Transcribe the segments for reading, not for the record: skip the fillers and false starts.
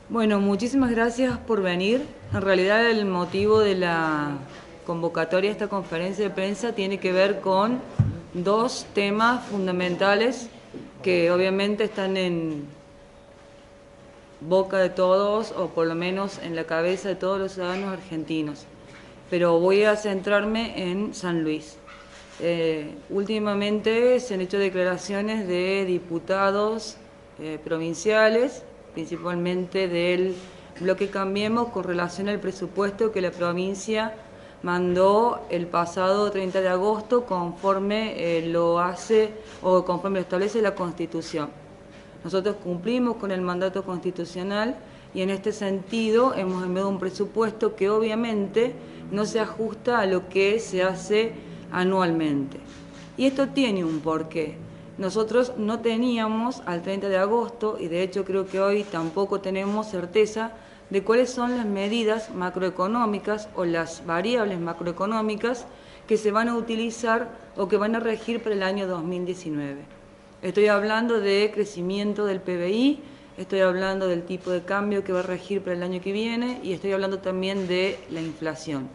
Bueno, muchísimas gracias por venir. En realidad el motivo de la convocatoria a esta conferencia de prensa tiene que ver con dos temas fundamentales que obviamente están en boca de todos, o por lo menos en la cabeza de todos los ciudadanos argentinos. Pero voy a centrarme en San Luis. Últimamente se han hecho declaraciones de diputados provinciales, principalmente del bloque Cambiemos, con relación al presupuesto que la provincia mandó el pasado 30 de agosto conforme lo hace o conforme lo establece la Constitución. Nosotros cumplimos con el mandato constitucional y en este sentido hemos enviado un presupuesto que obviamente no se ajusta a lo que se hace anualmente. Y esto tiene un porqué. Nosotros no teníamos al 30 de agosto, y de hecho creo que hoy tampoco tenemos certeza de cuáles son las medidas macroeconómicas o las variables macroeconómicas que se van a utilizar o que van a regir para el año 2019. Estoy hablando de crecimiento del PBI, estoy hablando del tipo de cambio que va a regir para el año que viene y estoy hablando también de la inflación.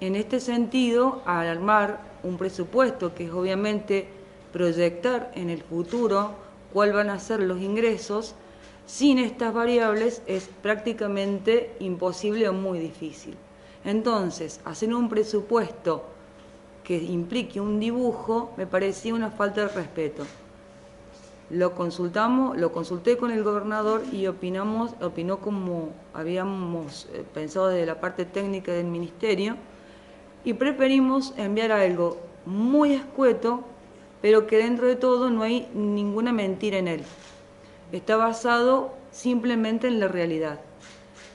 En este sentido, al armar un presupuesto que es obviamente proyectar en el futuro cuáles van a ser los ingresos, sin estas variables es prácticamente imposible o muy difícil. Entonces, hacer un presupuesto que implique un dibujo me parecía una falta de respeto. Lo consulté con el gobernador y opinó como habíamos pensado desde la parte técnica del ministerio y preferimos enviar algo muy escueto, pero que dentro de todo no hay ninguna mentira en él. Está basado simplemente en la realidad.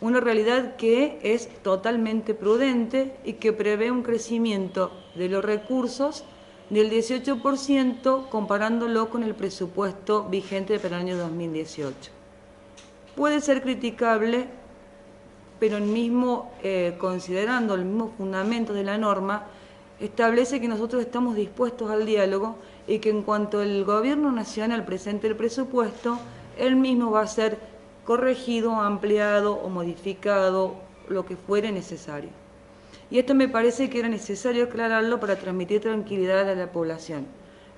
Una realidad que es totalmente prudente y que prevé un crecimiento de los recursos del 18% comparándolo con el presupuesto vigente para el año 2018. Puede ser criticable, pero considerando el mismo fundamento de la norma, establece que nosotros estamos dispuestos al diálogo y que en cuanto el Gobierno Nacional presente el presupuesto, él mismo va a ser corregido, ampliado o modificado, lo que fuere necesario. Y esto me parece que era necesario aclararlo para transmitir tranquilidad a la población.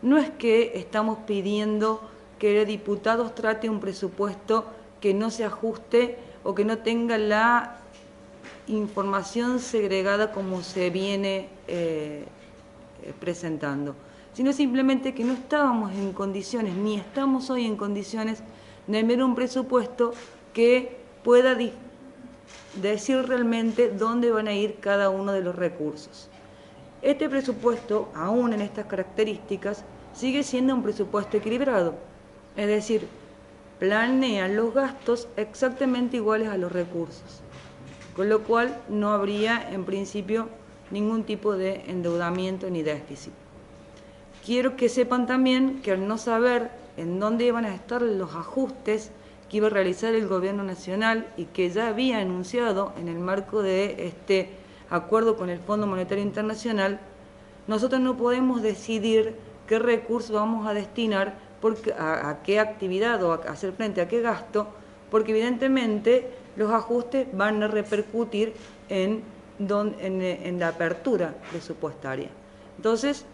No es que estamos pidiendo que el diputado trate un presupuesto que no se ajuste o que no tenga la información segregada como se viene presentando, sino simplemente que no estábamos en condiciones, ni estamos hoy en condiciones de enviar un presupuesto que pueda decir realmente dónde van a ir cada uno de los recursos. Este presupuesto, aún en estas características, sigue siendo un presupuesto equilibrado, es decir, planea los gastos exactamente iguales a los recursos, con lo cual no habría en principio ningún tipo de endeudamiento ni déficit. Quiero que sepan también que al no saber en dónde iban a estar los ajustes que iba a realizar el Gobierno Nacional y que ya había anunciado en el marco de este acuerdo con el Fondo Monetario Internacional, nosotros no podemos decidir qué recursos vamos a destinar a qué actividad o a hacer frente a qué gasto, porque evidentemente los ajustes van a repercutir en la apertura presupuestaria. Entonces,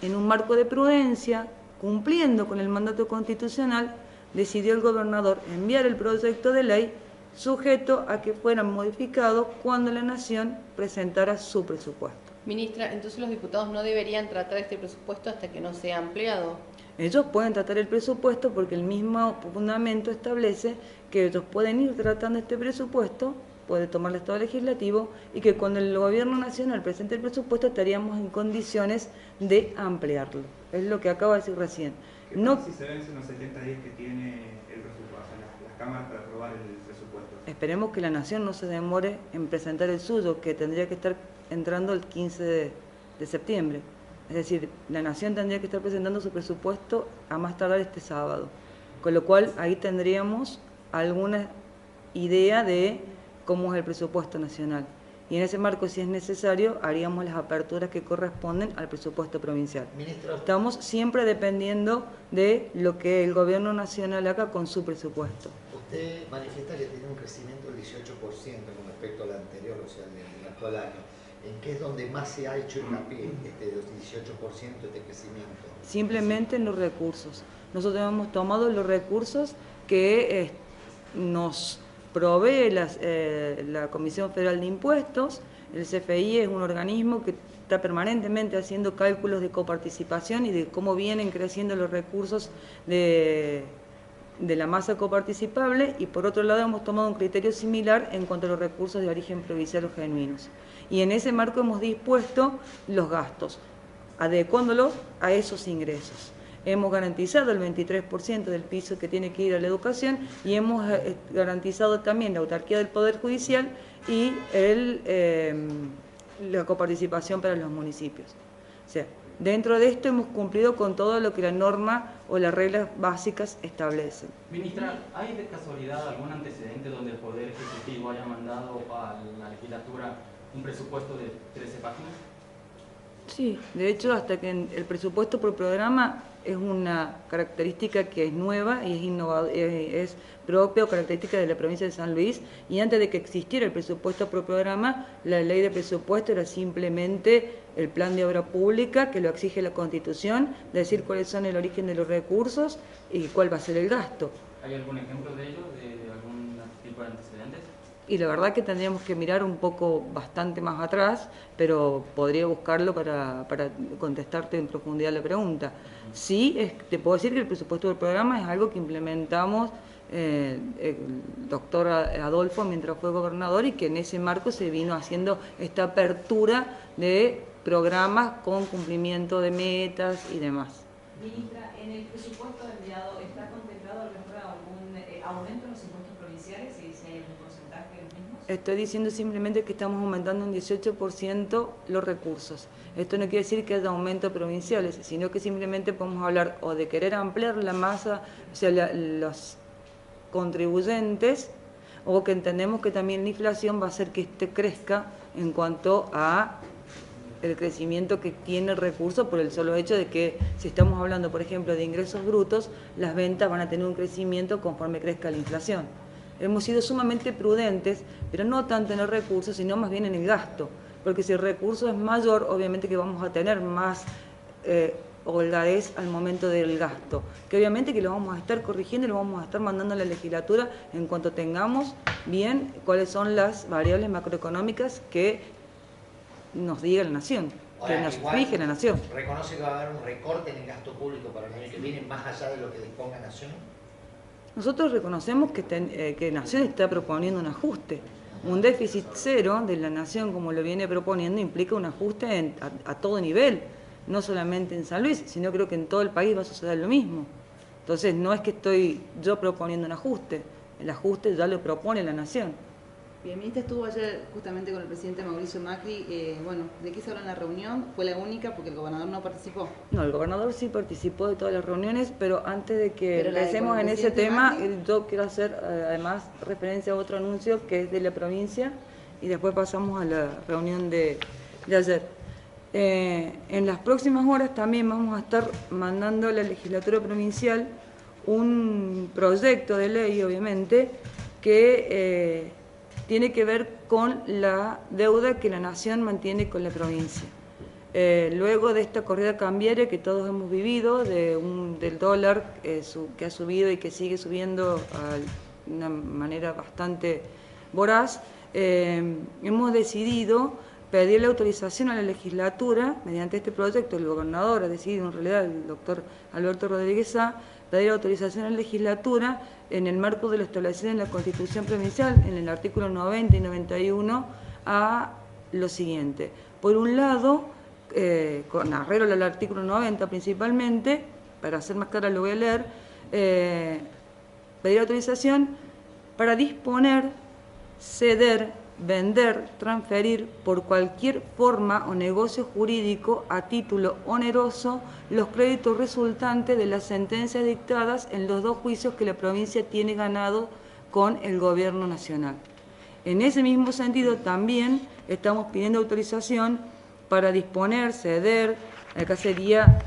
en un marco de prudencia, cumpliendo con el mandato constitucional, decidió el gobernador enviar el proyecto de ley sujeto a que fueran modificados cuando la Nación presentara su presupuesto. Ministra, entonces los diputados no deberían tratar este presupuesto hasta que no sea ampliado. Ellos pueden tratar el presupuesto porque el mismo fundamento establece que ellos pueden ir tratando este presupuesto, puede tomar el Estado Legislativo, y que cuando el Gobierno Nacional presente el presupuesto estaríamos en condiciones de ampliarlo. Es lo que acabo de decir recién. No, si se vencen los 70 días que tiene el presupuesto, las cámaras para aprobar el presupuesto. Esperemos que la Nación no se demore en presentar el suyo, que tendría que estar entrando el 15 de septiembre. Es decir, la Nación tendría que estar presentando su presupuesto a más tardar este sábado. Con lo cual ahí tendríamos alguna idea de cómo es el presupuesto nacional. y en ese marco, si es necesario, haríamos las aperturas que corresponden al presupuesto provincial. Ministro, Estamos siempre dependiendo de lo que el gobierno nacional haga con su presupuesto. usted manifiesta que tiene un crecimiento del 18% con respecto al anterior, o sea, del actual año. ¿En qué es donde más se ha hecho hincapié este 18% de crecimiento? Simplemente en los recursos. Nosotros hemos tomado los recursos que nos provee la Comisión Federal de Impuestos. El CFI es un organismo que está permanentemente haciendo cálculos de coparticipación y de cómo vienen creciendo los recursos de la masa coparticipable, y por otro lado hemos tomado un criterio similar en cuanto a los recursos de origen provincial o genuinos. Y en ese marco hemos dispuesto los gastos, adecuándolos a esos ingresos. Hemos garantizado el 23% del piso que tiene que ir a la educación y hemos garantizado también la autarquía del Poder Judicial y la coparticipación para los municipios. O sea, dentro de esto hemos cumplido con todo lo que la norma o las reglas básicas establecen. Ministra, ¿hay de casualidad algún antecedente donde el Poder Ejecutivo haya mandado a la legislatura un presupuesto de 13 páginas? Sí, de hecho, hasta que el presupuesto por programa es una característica que es nueva y es innovadora, es propia o característica de la provincia de San Luis, y antes de que existiera el presupuesto por programa, la ley de presupuesto era simplemente el plan de obra pública que lo exige la Constitución, decir cuáles son el origen de los recursos y cuál va a ser el gasto. ¿Hay algún ejemplo de ello, de algún tipo de antecedentes? Y la verdad que tendríamos que mirar un poco bastante más atrás, pero podría buscarlo para contestarte en profundidad la pregunta. Sí, te puedo decir que el presupuesto del programa es algo que implementamos el doctor Adolfo mientras fue gobernador, y que en ese marco se vino haciendo esta apertura de programas con cumplimiento de metas y demás. Ministra, ¿en el presupuesto enviado está contemplado algún aumento en los impuestos provinciales y si hay algún porcentaje de los mismos? Estoy diciendo simplemente que estamos aumentando un 18% los recursos. Esto no quiere decir que haya aumentos provinciales, sino que simplemente podemos hablar o de querer ampliar la masa, o sea, los contribuyentes, o que entendemos que también la inflación va a hacer que crezca en cuanto a el crecimiento que tiene el recurso, por el solo hecho de que si estamos hablando, por ejemplo, de ingresos brutos, las ventas van a tener un crecimiento conforme crezca la inflación. Hemos sido sumamente prudentes, pero no tanto en el recurso, sino más bien en el gasto, porque si el recurso es mayor, obviamente que vamos a tener más holgadez al momento del gasto, que obviamente que lo vamos a estar corrigiendo y lo vamos a estar mandando a la legislatura en cuanto tengamos bien cuáles son las variables macroeconómicas que nos diga la Nación, Ahora, que nos fije la Nación. ¿Reconoce que va a haber un recorte en el gasto público para el año que viene más allá de lo que disponga Nación? Nosotros reconocemos que Nación está proponiendo un ajuste. Un déficit cero de la Nación, como lo viene proponiendo, implica un ajuste a todo nivel, no solamente en San Luis, sino creo que en todo el país va a suceder lo mismo. Entonces no es que estoy yo proponiendo un ajuste, el ajuste ya lo propone la Nación. Bien, ministra, estuvo ayer justamente con el presidente Mauricio Macri. Bueno, ¿de qué se habló en la reunión? ¿Fue la única porque el gobernador no participó? No, el gobernador sí participó de todas las reuniones, pero antes de que Pero empecemos en ese tema, Macri. yo quiero hacer además referencia a otro anuncio que es de la provincia, y después pasamos a la reunión de ayer. En las próximas horas también vamos a estar mandando a la legislatura provincial un proyecto de ley, obviamente, que tiene que ver con la deuda que la Nación mantiene con la provincia. Luego de esta corrida cambiaria que todos hemos vivido, del dólar que ha subido y que sigue subiendo de una manera bastante voraz, hemos decidido pedir la autorización a la legislatura, mediante este proyecto el gobernador ha decidido, en realidad el doctor Alberto Rodríguez Sá, pedir autorización a la legislatura en el marco de lo establecido en la Constitución Provincial, en el artículo 90 y 91, a lo siguiente. Por un lado, con arreglo al artículo 90 principalmente, para hacer más clara lo voy a leer, pedir autorización para disponer, ceder, vender, transferir por cualquier forma o negocio jurídico a título oneroso los créditos resultantes de las sentencias dictadas en los 2 juicios que la provincia tiene ganado con el gobierno nacional. En ese mismo sentido, también estamos pidiendo autorización para disponer, ceder, acá sería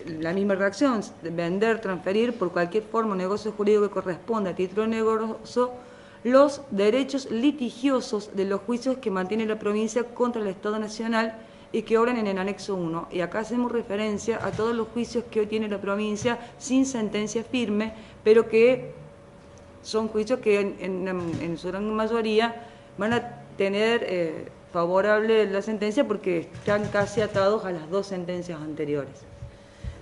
la misma reacción, vender, transferir por cualquier forma o negocio jurídico que corresponda a título negocio, los derechos litigiosos de los juicios que mantiene la provincia contra el Estado Nacional y que obran en el anexo 1. Y acá hacemos referencia a todos los juicios que hoy tiene la provincia sin sentencia firme, pero que son juicios que en su gran mayoría van a tener favorable la sentencia porque están casi atados a las 2 sentencias anteriores.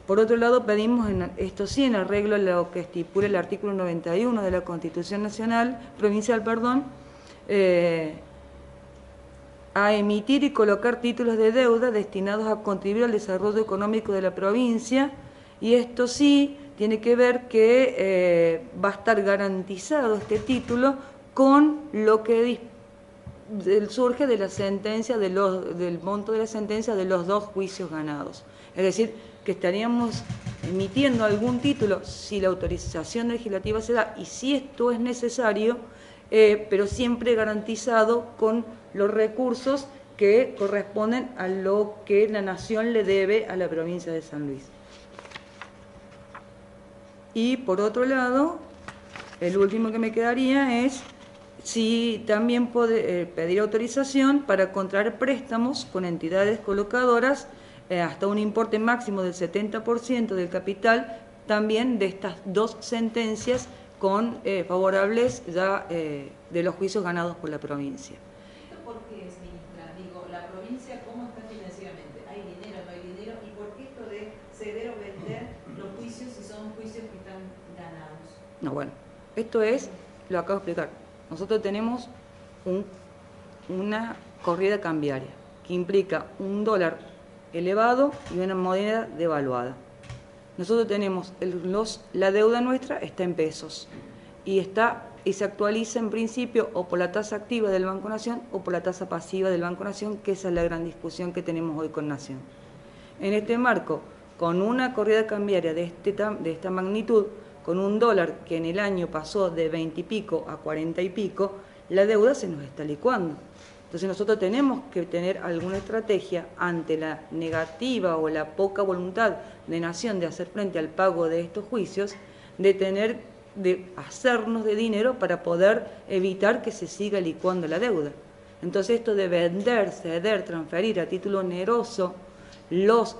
Por otro lado, pedimos, esto sí, en arreglo a lo que estipula el artículo 91 de la Constitución Nacional, provincial, a emitir y colocar títulos de deuda destinados a contribuir al desarrollo económico de la provincia, y esto sí tiene que ver que va a estar garantizado este título con lo que surge de la sentencia, del monto de la sentencia de los 2 juicios ganados. Es decir, que estaríamos emitiendo algún título si la autorización legislativa se da y si esto es necesario, pero siempre garantizado con los recursos que corresponden a lo que la Nación le debe a la provincia de San Luis. Y por otro lado, el último que me quedaría es si también puede pedir autorización para contraer préstamos con entidades colocadoras hasta un importe máximo del 70% del capital, también de estas 2 sentencias con favorables ya de los juicios ganados por la provincia. ¿Esto por qué es, ministra? Digo, la provincia, ¿cómo está financieramente? ¿Hay dinero, no hay dinero? ¿Y por qué esto de ceder o vender los juicios si son juicios que están ganados? No, bueno, esto es, lo acabo de explicar. Nosotros tenemos una corrida cambiaria que implica un dólar elevado y una moneda devaluada. Nosotros tenemos, la deuda nuestra está en pesos y se actualiza en principio o por la tasa activa del Banco Nación o por la tasa pasiva del Banco Nación, que esa es la gran discusión que tenemos hoy con Nación. En este marco, con una corrida cambiaria de esta magnitud, con un dólar que en el año pasó de 20 y pico a 40 y pico, la deuda se nos está licuando. Entonces nosotros tenemos que tener alguna estrategia ante la negativa o la poca voluntad de Nación de hacer frente al pago de estos juicios, de hacernos de dinero para poder evitar que se siga licuando la deuda. Entonces esto de vender, ceder, transferir a título oneroso los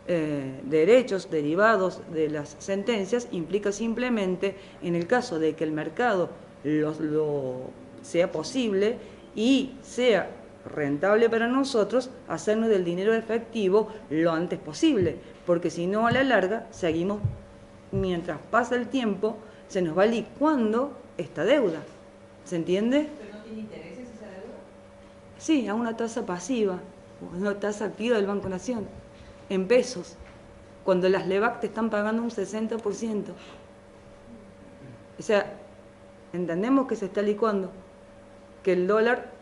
derechos derivados de las sentencias implica simplemente, en el caso de que el mercado lo sea posible y sea rentable para nosotros, hacernos del dinero efectivo lo antes posible, porque si no, a la larga, seguimos, mientras pasa el tiempo, se nos va licuando esta deuda. ¿Se entiende? ¿Pero no tiene intereses esa deuda? Sí, a una tasa pasiva, una tasa activa del Banco Nación, en pesos, cuando las LEVAC te están pagando un 60%. O sea, entendemos que se está licuando, que el dólar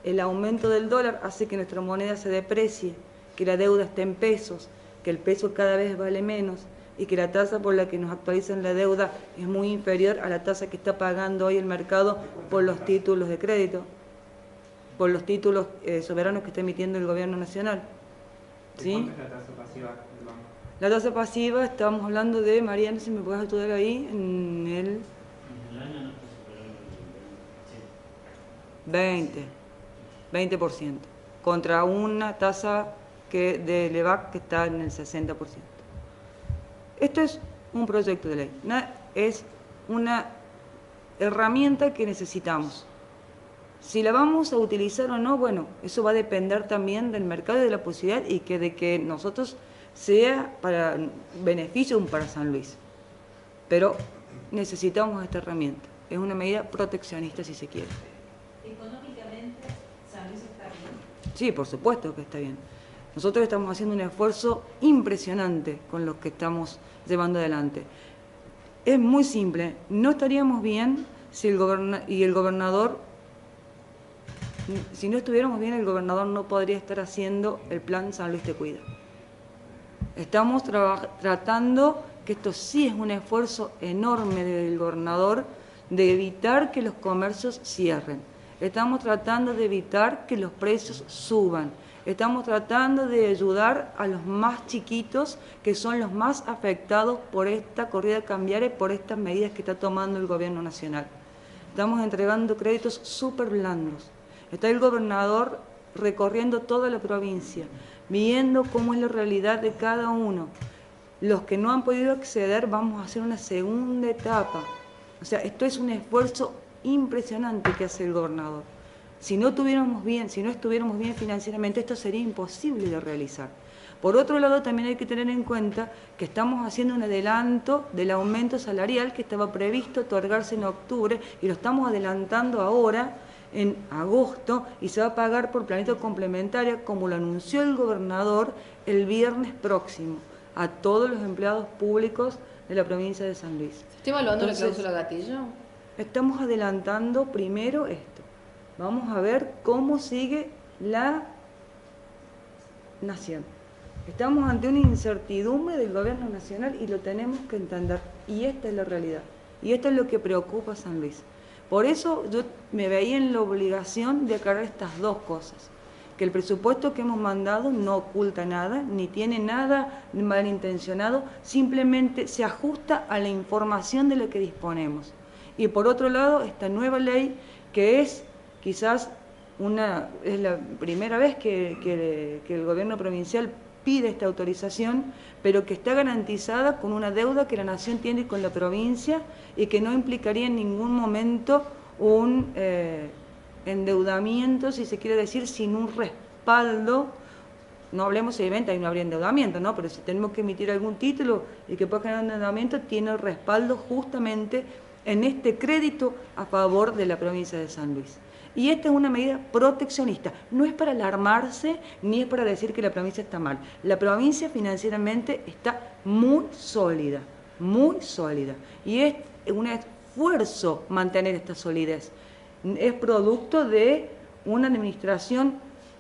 el aumento del dólar hace que nuestra moneda se deprecie, que la deuda esté en pesos, que el peso cada vez vale menos y que la tasa por la que nos actualizan la deuda es muy inferior a la tasa que está pagando hoy el mercado por los títulos de crédito, por los títulos soberanos que está emitiendo el gobierno nacional. ¿Sí? ¿Cuánto es la tasa pasiva del banco? La tasa pasiva, estábamos hablando de, Mariana, si me puedes estudiar ahí, en el 20%, contra una tasa de LEVAC que está en el 60%. Esto es un proyecto de ley, es una herramienta que necesitamos. Si la vamos a utilizar o no, bueno, eso va a depender también del mercado y de la posibilidad y de que nosotros sea para beneficio para San Luis. Pero necesitamos esta herramienta. Es una medida proteccionista, si se quiere. ¿Económicamente San Luis está bien? Sí, por supuesto que está bien. Nosotros estamos haciendo un esfuerzo impresionante con lo que estamos llevando adelante. Es muy simple. No estaríamos bien si el gobernador, si no estuviéramos bien, el gobernador no podría estar haciendo el plan San Luis Te Cuida. Estamos tratando, que esto sí es un esfuerzo enorme del gobernador, de evitar que los comercios cierren, estamos tratando de evitar que los precios suban, estamos tratando de ayudar a los más chiquitos, que son los más afectados por esta corrida cambiaria y por estas medidas que está tomando el gobierno nacional. Estamos entregando créditos súper blandos. Está el gobernador recorriendo toda la provincia, viendo cómo es la realidad de cada uno. Los que no han podido acceder, vamos a hacer una segunda etapa. O sea, esto es un esfuerzo impresionante que hace el gobernador. Si no estuviéramos bien financieramente, esto sería imposible de realizar. Por otro lado, también hay que tener en cuenta que estamos haciendo un adelanto del aumento salarial que estaba previsto otorgarse en octubre y lo estamos adelantando ahora en agosto y se va a pagar por planeta complementaria, como lo anunció el gobernador el viernes próximo, a todos los empleados públicos de la provincia de San Luis. ¿Está evaluando Entonces, la cláusula gatillo? Estamos adelantando primero esto. Vamos a ver cómo sigue la nación. Estamos ante una incertidumbre del gobierno nacional y lo tenemos que entender. Y esta es la realidad. Y esto es lo que preocupa a San Luis. Por eso yo me veía en la obligación de aclarar estas dos cosas. Que el presupuesto que hemos mandado no oculta nada, ni tiene nada malintencionado, simplemente se ajusta a la información de la que disponemos. Y por otro lado, esta nueva ley, que es quizás es la primera vez que el gobierno provincial pide esta autorización, pero que está garantizada con una deuda que la nación tiene con la provincia y que no implicaría en ningún momento un endeudamiento, si se quiere decir, sin un respaldo. No hablemos evidentemente, ahí no habría endeudamiento, ¿no? Pero si tenemos que emitir algún título y que pueda generar un endeudamiento, tiene el respaldo justamente en este crédito a favor de la provincia de San Luis. Y esta es una medida proteccionista, no es para alarmarse ni es para decir que la provincia está mal. La provincia financieramente está muy sólida, y es un esfuerzo mantener esta solidez. Es producto de una administración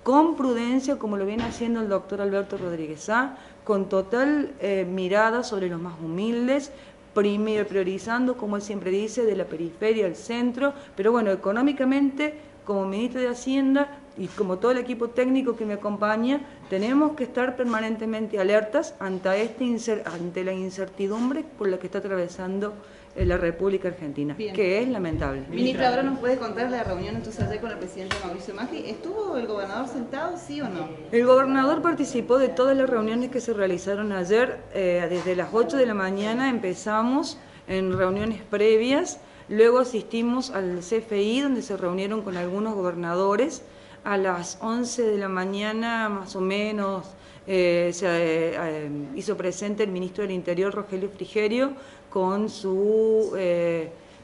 con prudencia, como lo viene haciendo el doctor Alberto Rodríguez Sá, con total mirada sobre los más humildes, primero priorizando, como él siempre dice, de la periferia al centro, pero bueno, económicamente, como ministro de Hacienda y como todo el equipo técnico que me acompaña, tenemos que estar permanentemente alertas ante la incertidumbre por la que está atravesando la República Argentina, Bien. Que es lamentable. Ministra, ahora nos puede contar la reunión entonces ayer con el presidente Mauricio Macri. ¿Estuvo el gobernador sentado, sí o no? El gobernador participó de todas las reuniones que se realizaron ayer. Desde las 8 de la mañana empezamos en reuniones previas, luego asistimos al CFI, donde se reunieron con algunos gobernadores. A las 11 de la mañana, más o menos, se hizo presente el ministro del Interior, Rogelio Frigerio, con su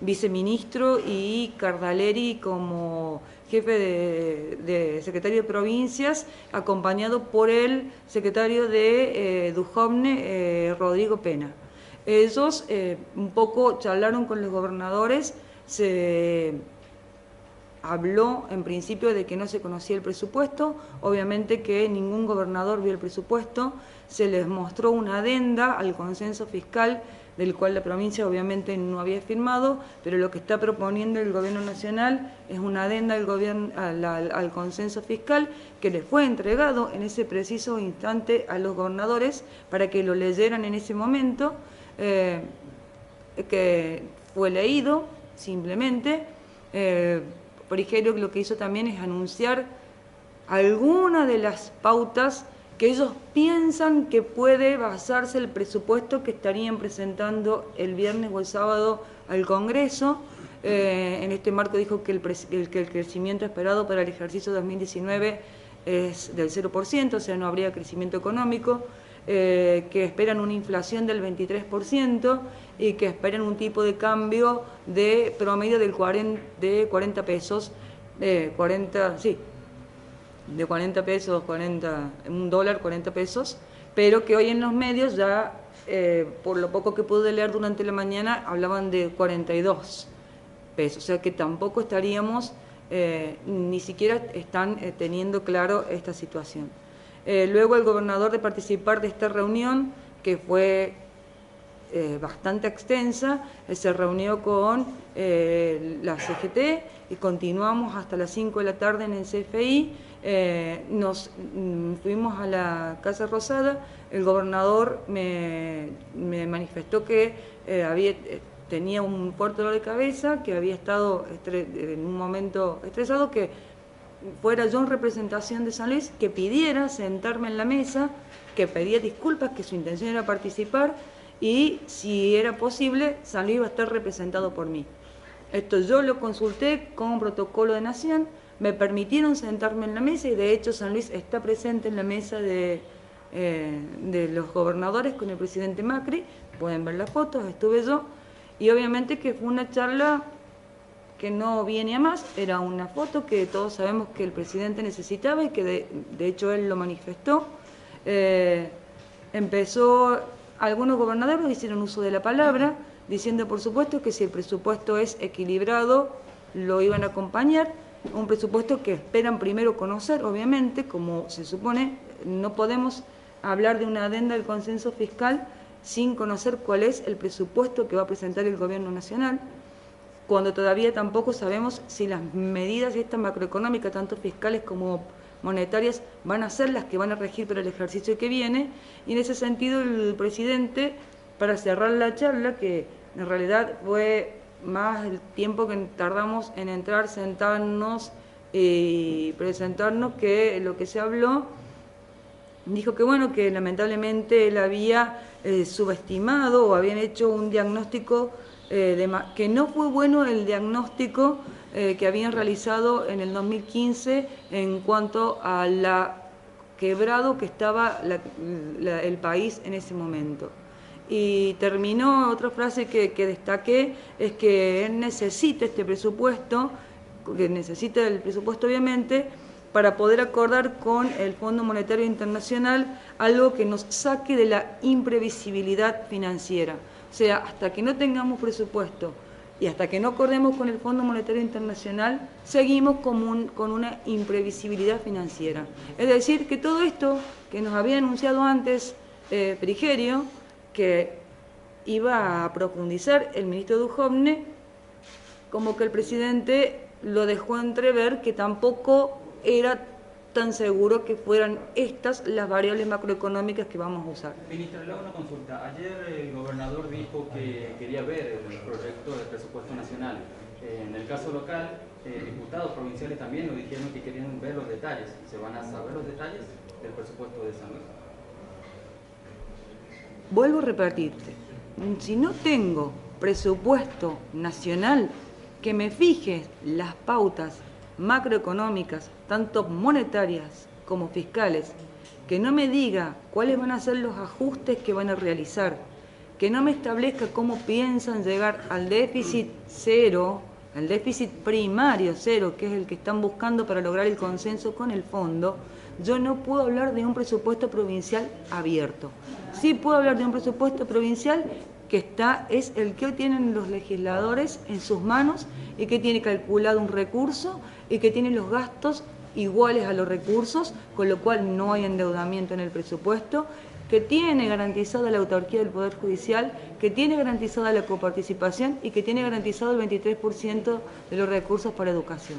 viceministro y Cardaleri como jefe de secretario de provincias, acompañado por el secretario de Dujovne, Rodrigo Pena. Ellos un poco charlaron con los gobernadores, se habló en principio de que no se conocía el presupuesto, obviamente que ningún gobernador vio el presupuesto, se les mostró una adenda al consenso fiscal, del cual la provincia obviamente no había firmado, pero lo que está proponiendo el gobierno nacional es una adenda al consenso fiscal que les fue entregado en ese preciso instante a los gobernadores para que lo leyeran en ese momento, que fue leído simplemente. Frigerio lo que hizo también es anunciar algunas de las pautas que ellos piensan que puede basarse el presupuesto que estarían presentando el viernes o el sábado al Congreso. En este marco dijo que el crecimiento esperado para el ejercicio 2019 es del 0%, o sea, no habría crecimiento económico, que esperan una inflación del 23% y que esperan un tipo de cambio de promedio de 40 pesos, de 40 pesos, un dólar, 40 pesos, pero que hoy en los medios ya, por lo poco que pude leer durante la mañana, hablaban de 42 pesos, o sea que tampoco estaríamos, ni siquiera están teniendo claro esta situación. Luego el gobernador, de participar de esta reunión, que fue bastante extensa, se reunió con la CGT y continuamos hasta las 5 de la tarde en el CFI. Nos fuimos a la Casa Rosada. El gobernador me manifestó que tenía un fuerte dolor de cabeza, que había estado en un momento estresado, que fuera yo en representación de San Luis, que pidiera sentarme en la mesa, que pedía disculpas, que su intención era participar y si era posible San Luis iba a estar representado por mí. Esto yo lo consulté con un protocolo de nación, me permitieron sentarme en la mesa y de hecho San Luis está presente en la mesa de los gobernadores con el presidente Macri, pueden ver las fotos, estuve yo, y obviamente que fue una charla que no viene a más, era una foto que todos sabemos que el presidente necesitaba y que de hecho él lo manifestó. Algunos gobernadores hicieron uso de la palabra, diciendo por supuesto que si el presupuesto es equilibrado, lo iban a acompañar, un presupuesto que esperan primero conocer, obviamente, como se supone, no podemos hablar de una adenda del consenso fiscal sin conocer cuál es el presupuesto que va a presentar el gobierno nacional, cuando todavía tampoco sabemos si las medidas estas macroeconómicas, tanto fiscales como monetarias, van a ser las que van a regir para el ejercicio que viene, y en ese sentido el presidente, para cerrar la charla, que en realidad fue más el tiempo que tardamos en entrar, sentarnos y presentarnos que lo que se habló, dijo que bueno, que lamentablemente él había subestimado o habían hecho un diagnóstico que no fue bueno el diagnóstico que habían realizado en el 2015 en cuanto a la quebrado que estaba el país en ese momento. Y terminó, otra frase que destaqué, es que él necesita este presupuesto, que necesita el presupuesto obviamente, para poder acordar con el Fondo Monetario Internacional algo que nos saque de la imprevisibilidad financiera. O sea, hasta que no tengamos presupuesto y hasta que no acordemos con el Fondo Monetario Internacional, seguimos con una imprevisibilidad financiera. Es decir, que todo esto que nos había anunciado antes Frigerio, que iba a profundizar el ministro Duhovne, como que el presidente lo dejó entrever que tampoco era tan seguro que fueran estas las variables macroeconómicas que vamos a usar. Ministra, le hago una consulta. Ayer el gobernador dijo que quería ver el proyecto de presupuesto nacional. En el caso local, diputados provinciales también nos dijeron que querían ver los detalles. ¿Se van a saber los detalles del presupuesto de San Luis? Vuelvo a repetirte, si no tengo presupuesto nacional que me fije las pautas macroeconómicas, tanto monetarias como fiscales, que no me diga cuáles van a ser los ajustes que van a realizar, que no me establezca cómo piensan llegar al déficit cero, al déficit primario cero, que es el que están buscando para lograr el consenso con el fondo, yo no puedo hablar de un presupuesto provincial abierto. Sí puedo hablar de un presupuesto provincial que es el que hoy tienen los legisladores en sus manos y que tiene calculado un recurso y que tiene los gastos iguales a los recursos, con lo cual no hay endeudamiento en el presupuesto, que tiene garantizada la autarquía del Poder Judicial, que tiene garantizada la coparticipación y que tiene garantizado el 23% de los recursos para educación.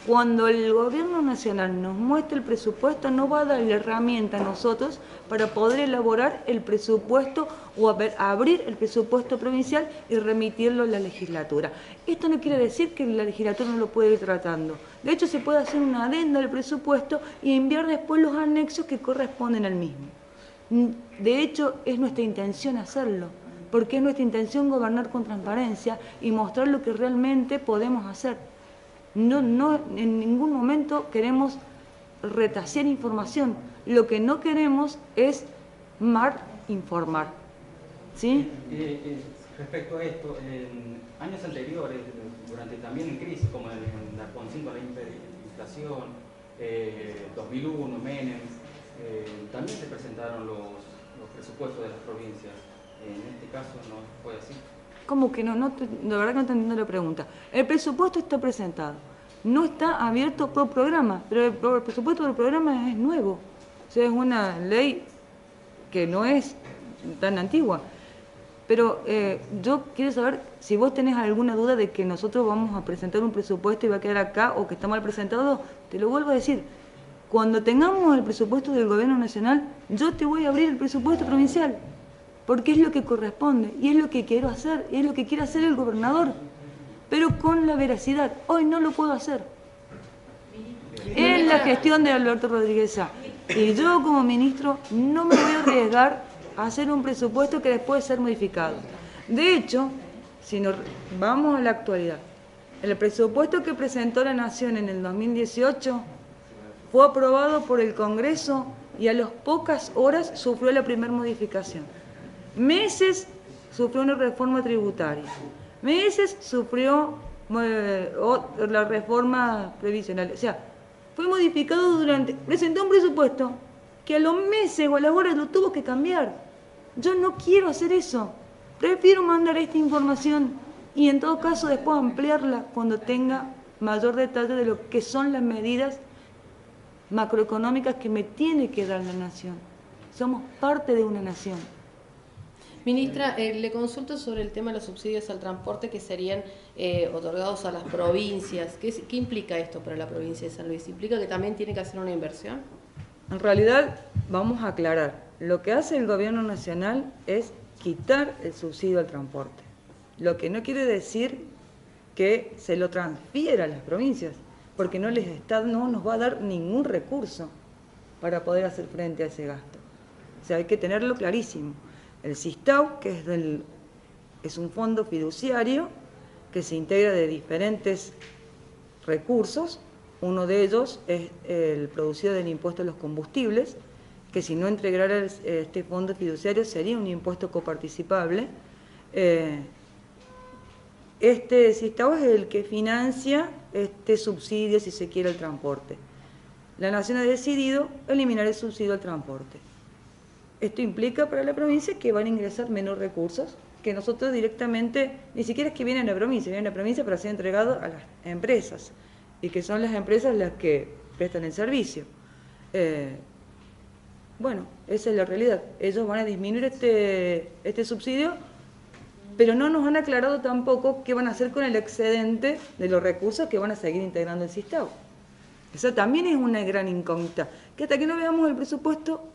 Cuando el gobierno nacional nos muestre el presupuesto, no va a dar la herramienta a nosotros para poder elaborar el presupuesto o abrir el presupuesto provincial y remitirlo a la legislatura. Esto no quiere decir que la legislatura no lo puede ir tratando. De hecho, se puede hacer una adenda del presupuesto y enviar después los anexos que corresponden al mismo. De hecho, es nuestra intención hacerlo, porque es nuestra intención gobernar con transparencia y mostrar lo que realmente podemos hacer. No, en ningún momento queremos retasear información. Lo que no queremos es mal informar. ¿Sí? Respecto a esto, en años anteriores, durante también en crisis, como en la Alfonsín con la inflación, 2001, Menem, también se presentaron los presupuestos de las provincias. En este caso no fue así. ¿Cómo que no? De verdad que no estoy entendiendo la pregunta. El presupuesto está presentado. No está abierto por programa, pero el presupuesto del programa es nuevo. O sea, es una ley que no es tan antigua. Pero yo quiero saber si vos tenés alguna duda de que nosotros vamos a presentar un presupuesto y va a quedar acá o que está mal presentado, te lo vuelvo a decir. Cuando tengamos el presupuesto del Gobierno Nacional, yo te voy a abrir el presupuesto provincial, porque es lo que corresponde y es lo que quiero hacer, y es lo que quiere hacer el gobernador, pero con la veracidad. Hoy no lo puedo hacer. Es la gestión de Alberto Rodríguez Sá. Y yo como ministro no me voy a arriesgar a hacer un presupuesto que después puede ser modificado. De hecho, si nos vamos a la actualidad, el presupuesto que presentó la Nación en el 2018 fue aprobado por el Congreso y a las pocas horas sufrió la primera modificación. Meses sufrió una reforma tributaria. Meses sufrió la reforma previsional. O sea, fue modificado presentó un presupuesto que a los meses o a las horas lo tuvo que cambiar. Yo no quiero hacer eso. Prefiero mandar esta información y en todo caso después ampliarla cuando tenga mayor detalle de lo que son las medidas macroeconómicas que me tiene que dar la nación. Somos parte de una nación. Ministra, le consulto sobre el tema de los subsidios al transporte que serían otorgados a las provincias. ¿Qué implica esto para la provincia de San Luis? ¿Implica que también tiene que hacer una inversión? En realidad, vamos a aclarar, lo que hace el Gobierno Nacional es quitar el subsidio al transporte, lo que no quiere decir que se lo transfiera a las provincias, porque no nos va a dar ningún recurso para poder hacer frente a ese gasto. O sea, hay que tenerlo clarísimo. El SISTAU, que es un fondo fiduciario que se integra de diferentes recursos. Uno de ellos es el producido del impuesto a los combustibles, que si no integrara este fondo fiduciario sería un impuesto coparticipable. Este SISTAU es el que financia este subsidio, si se quiere, al transporte. La Nación ha decidido eliminar el subsidio al transporte. Esto implica para la provincia que van a ingresar menos recursos, que nosotros directamente, ni siquiera es que vienen a la provincia para ser entregado a las empresas, y que son las empresas las que prestan el servicio. Bueno, esa es la realidad. Ellos van a disminuir este subsidio, pero no nos han aclarado tampoco qué van a hacer con el excedente de los recursos que van a seguir integrando el SISTAU. Eso también es una gran incógnita, que hasta que no veamos el presupuesto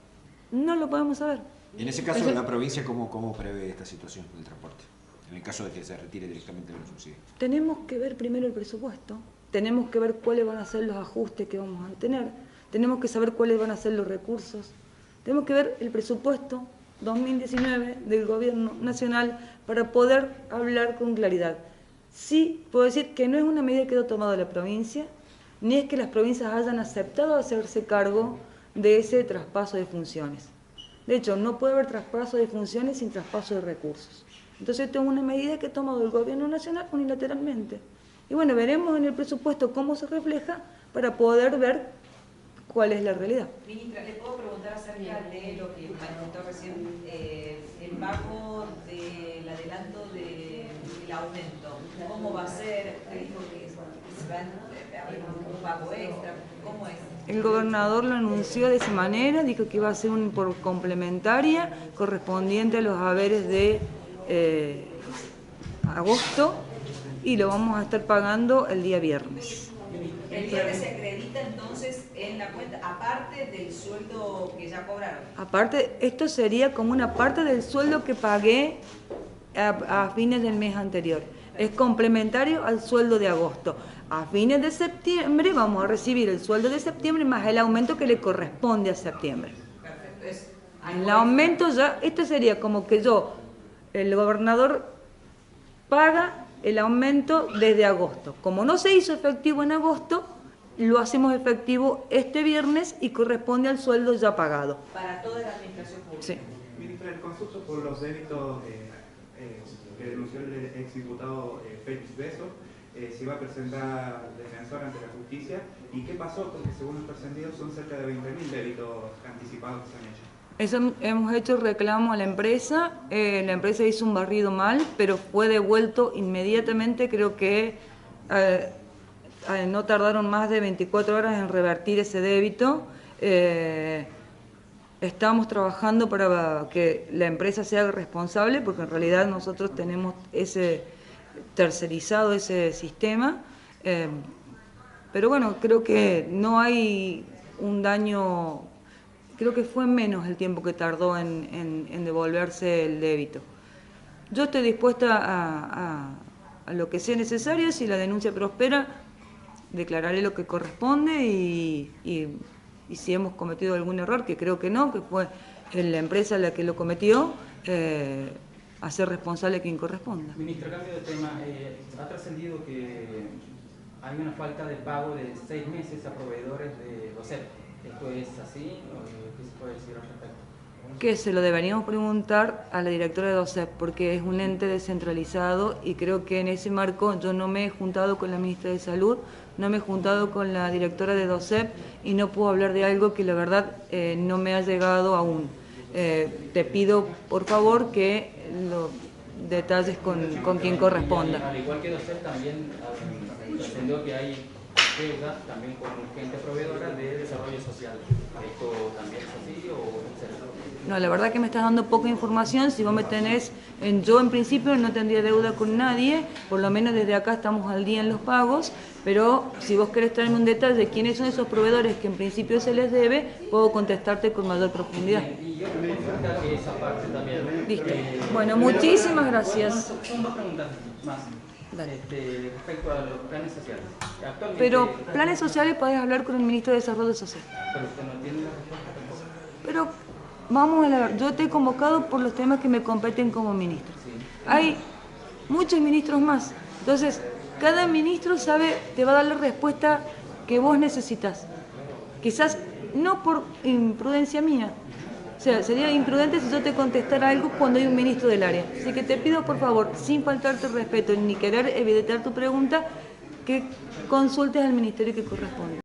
no lo podemos saber. Y en ese caso, la provincia, ¿cómo prevé esta situación del transporte? En el caso de que se retire directamente los subsidios. Tenemos que ver primero el presupuesto, tenemos que ver cuáles van a ser los ajustes que vamos a tener, tenemos que saber cuáles van a ser los recursos, tenemos que ver el presupuesto 2019 del Gobierno Nacional para poder hablar con claridad. Sí, puedo decir que no es una medida que ha tomado la provincia, ni es que las provincias hayan aceptado hacerse cargo de ese traspaso de funciones. De hecho, no puede haber traspaso de funciones sin traspaso de recursos. Entonces, esta es una medida que ha tomado el Gobierno Nacional unilateralmente. Y bueno, veremos en el presupuesto cómo se refleja para poder ver cuál es la realidad. Ministra, ¿le puedo preguntar acerca de lo que manifestó recién, el pago del adelanto del aumento? ¿Cómo va a ser? ¿Dijo que se va a haber un pago extra? ¿Cómo es? El gobernador lo anunció de esa manera, dijo que iba a ser por complementaria correspondiente a los haberes de agosto y lo vamos a estar pagando el día viernes. El viernes se acredita entonces en la cuenta, aparte del sueldo que ya cobraron. Aparte, esto sería como una parte del sueldo que pagué a fines del mes anterior. Es complementario al sueldo de agosto. A fines de septiembre vamos a recibir el sueldo de septiembre más el aumento que le corresponde a septiembre. Perfecto. El aumento ya, esto sería como que el gobernador paga el aumento desde agosto. Como no se hizo efectivo en agosto, lo hacemos efectivo este viernes y corresponde al sueldo ya pagado. Para toda la administración pública. Sí. Ministra, el consulto por los débitos que denunció el exdiputado Félix Besso, se iba a presentar defensor ante la justicia. ¿Y qué pasó? Porque según los trascendidos son cerca de 20.000 débitos anticipados que se han hecho. Eso, hemos hecho reclamo a la empresa hizo un barrido mal, pero fue devuelto inmediatamente, creo que no tardaron más de 24 horas en revertir ese débito. estamos trabajando para que la empresa sea responsable, porque en realidad nosotros tenemos ese tercerizado ese sistema, pero bueno, creo que no hay un daño, creo que fue menos el tiempo que tardó en devolverse el débito. Yo estoy dispuesta a lo que sea necesario. Si la denuncia prospera, declararé lo que corresponde y si hemos cometido algún error, que creo que no, que fue la empresa la que lo cometió, hacer responsable a quien corresponda. Ministra, cambio de tema. Ha trascendido que hay una falta de pago de 6 meses a proveedores de DOCEP. ¿Esto es así? ¿Qué se puede decir al respecto? Que se lo deberíamos preguntar a la directora de DOCEP, porque es un ente descentralizado y creo que en ese marco yo no me he juntado con la ministra de Salud, no me he juntado con la directora de DOCEP y no puedo hablar de algo que la verdad no me ha llegado aún. Te pido por favor que lo detalles con quien corresponda. Al igual que DOCEP también trascendió que hay deuda también con gente proveedora de desarrollo social. ¿Esto también es así o no? La verdad que me estás dando poca información. Si vos me tenés, yo en principio no tendría deuda con nadie, por lo menos desde acá estamos al día en los pagos, pero si vos querés traerme un detalle de quiénes son esos proveedores que en principio se les debe, puedo contestarte con mayor profundidad. Y yo me consulta esa parte también. Listo. Bueno, muchísimas gracias. Son 2 preguntas más. Respecto a los planes sociales. Actualmente, pero planes sociales podés hablar con el ministro de Desarrollo Social. Pero usted no tiene la respuesta tampoco. Pero vamos a la, yo te he convocado por los temas que me competen como ministro. Sí. Hay muchos ministros más. Entonces, cada ministro te va a dar la respuesta que vos necesitas. Quizás no por imprudencia mía. O sea, sería imprudente si yo te contestara algo cuando hay un ministro del área. Así que te pido, por favor, sin faltarte respeto ni querer evitar tu pregunta, que consultes al ministerio que corresponde.